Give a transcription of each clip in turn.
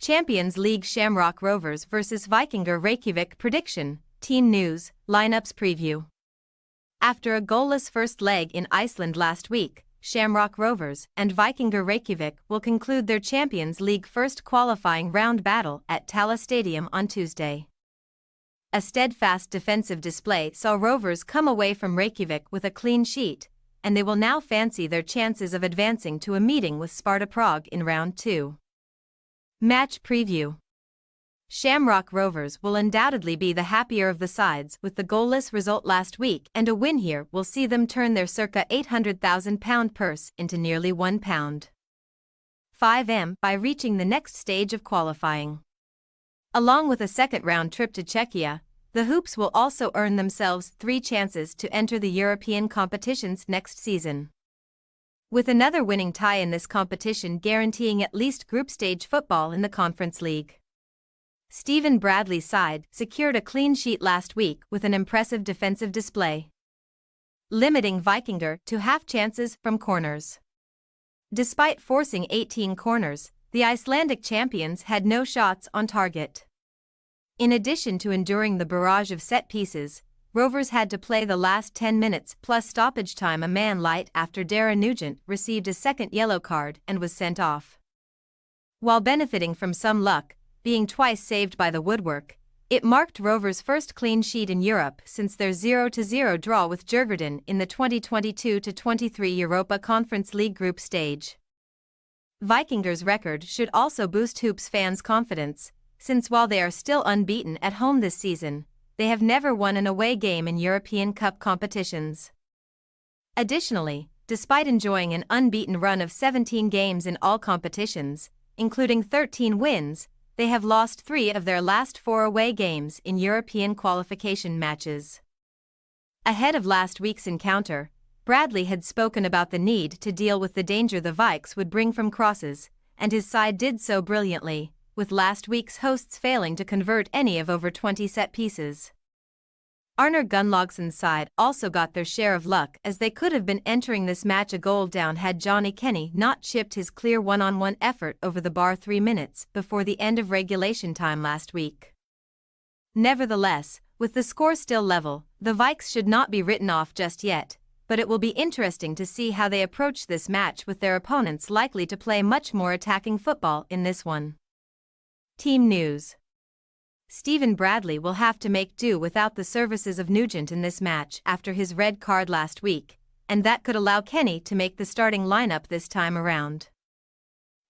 Champions League Shamrock Rovers vs Vikingur Reykjavik prediction, team news, lineups preview. After a goalless first leg in Iceland last week, Shamrock Rovers and Vikingur Reykjavik will conclude their Champions League first qualifying round battle at Tala Stadium on Tuesday. A steadfast defensive display saw Rovers come away from Reykjavik with a clean sheet, and they will now fancy their chances of advancing to a meeting with Sparta Prague in round 2. Match preview. Shamrock Rovers will undoubtedly be the happier of the sides with the goalless result last week, and a win here will see them turn their circa £800,000 purse into nearly £1.5 by reaching the next stage of qualifying. Along with a second-round trip to Czechia, the Hoops will also earn themselves 3 chances to enter the European competitions next season, with another winning tie in this competition guaranteeing at least group stage football in the Conference League. Stephen Bradley's side secured a clean sheet last week with an impressive defensive display, limiting Vikingur to half chances from corners. Despite forcing 18 corners, the Icelandic champions had no shots on target. In addition to enduring the barrage of set pieces, Rovers had to play the last 10 minutes plus stoppage time a man light after Dara Nugent received a second yellow card and was sent off. While benefiting from some luck, being twice saved by the woodwork, it marked Rovers' first clean sheet in Europe since their 0-0 draw with Djurgården in the 2022-23 Europa Conference League group stage. Vikingur's record should also boost Hoops fans' confidence, since while they are still unbeaten at home this season, they have never won an away game in European Cup competitions. Additionally, despite enjoying an unbeaten run of 17 games in all competitions, including 13 wins, they have lost 3 of their last 4 away games in European qualification matches. Ahead of last week's encounter, Bradley had spoken about the need to deal with the danger the Vikes would bring from crosses, and his side did so brilliantly, with last week's hosts failing to convert any of over 20 set pieces. Arnar Gunnlaugson's side also got their share of luck, as they could have been entering this match a goal down had Johnny Kenny not chipped his clear one-on-one effort over the bar 3 minutes before the end of regulation time last week. Nevertheless, with the score still level, the Vikes should not be written off just yet, but it will be interesting to see how they approach this match with their opponents likely to play much more attacking football in this one. Team news. Stephen Bradley will have to make do without the services of Nugent in this match after his red card last week, and that could allow Kenny to make the starting lineup this time around.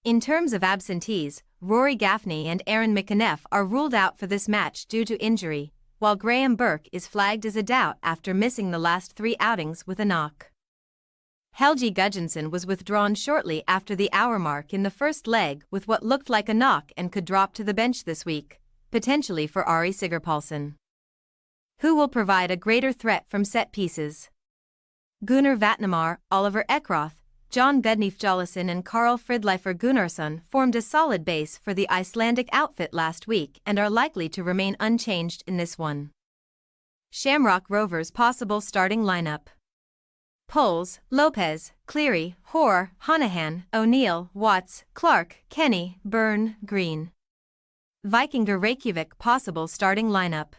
In terms of absentees, Rory Gaffney and Aaron McAneff are ruled out for this match due to injury, while Graham Burke is flagged as a doubt after missing the last 3 outings with a knock. Helgi Gudjonsson was withdrawn shortly after the hour mark in the first leg with what looked like a knock and could drop to the bench this week, potentially for Ari Sigurpálsson, who will provide a greater threat from set pieces. Gunnar Vatnamar, Oliver Ekroth, John Gudnif and Karl Fridleifur Gunnarsson formed a solid base for the Icelandic outfit last week and are likely to remain unchanged in this one. Shamrock Rovers' possible starting lineup: Poles, Lopez, Cleary, Hoare, Honohan, O'Neill, Watts, Clark, Kenny, Byrne, Green. Vikingur Reykjavik possible starting lineup: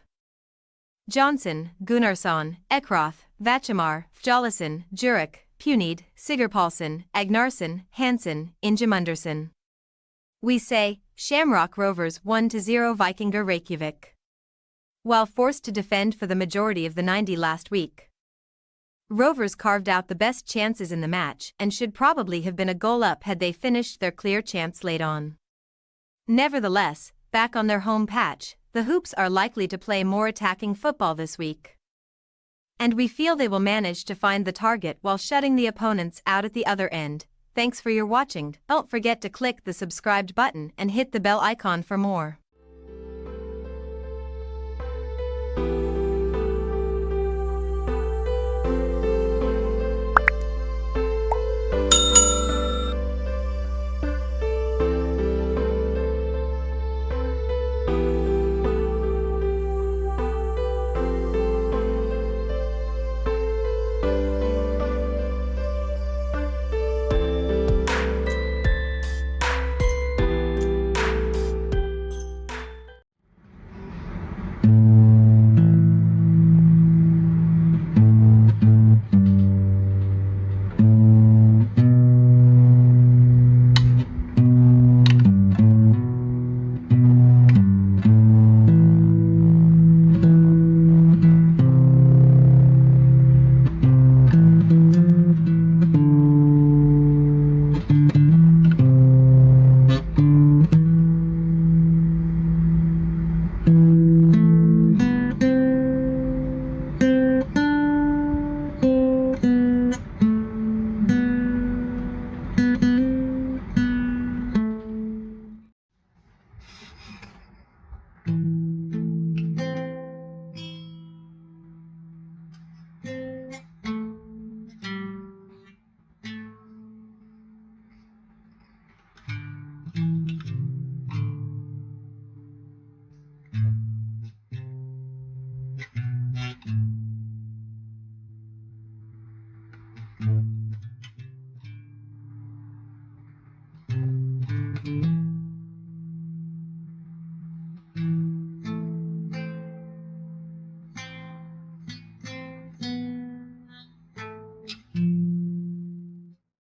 Johnson, Gunnarsson, Ekroth, Vatnamar, Fjallison, Jurek, Punid, Sigurpálsson, Agnarsson, Hansen, Ingemundarson. We say, Shamrock Rovers 1-0 Vikingur Reykjavik. While forced to defend for the majority of the 90 last week, Rovers carved out the best chances in the match and should probably have been a goal up had they finished their clear chance late on. Nevertheless, back on their home patch, the Hoops are likely to play more attacking football this week, and we feel they will manage to find the target while shutting the opponents out at the other end. Thanks for your watching. Don't forget to click the subscribed button and hit the bell icon for more.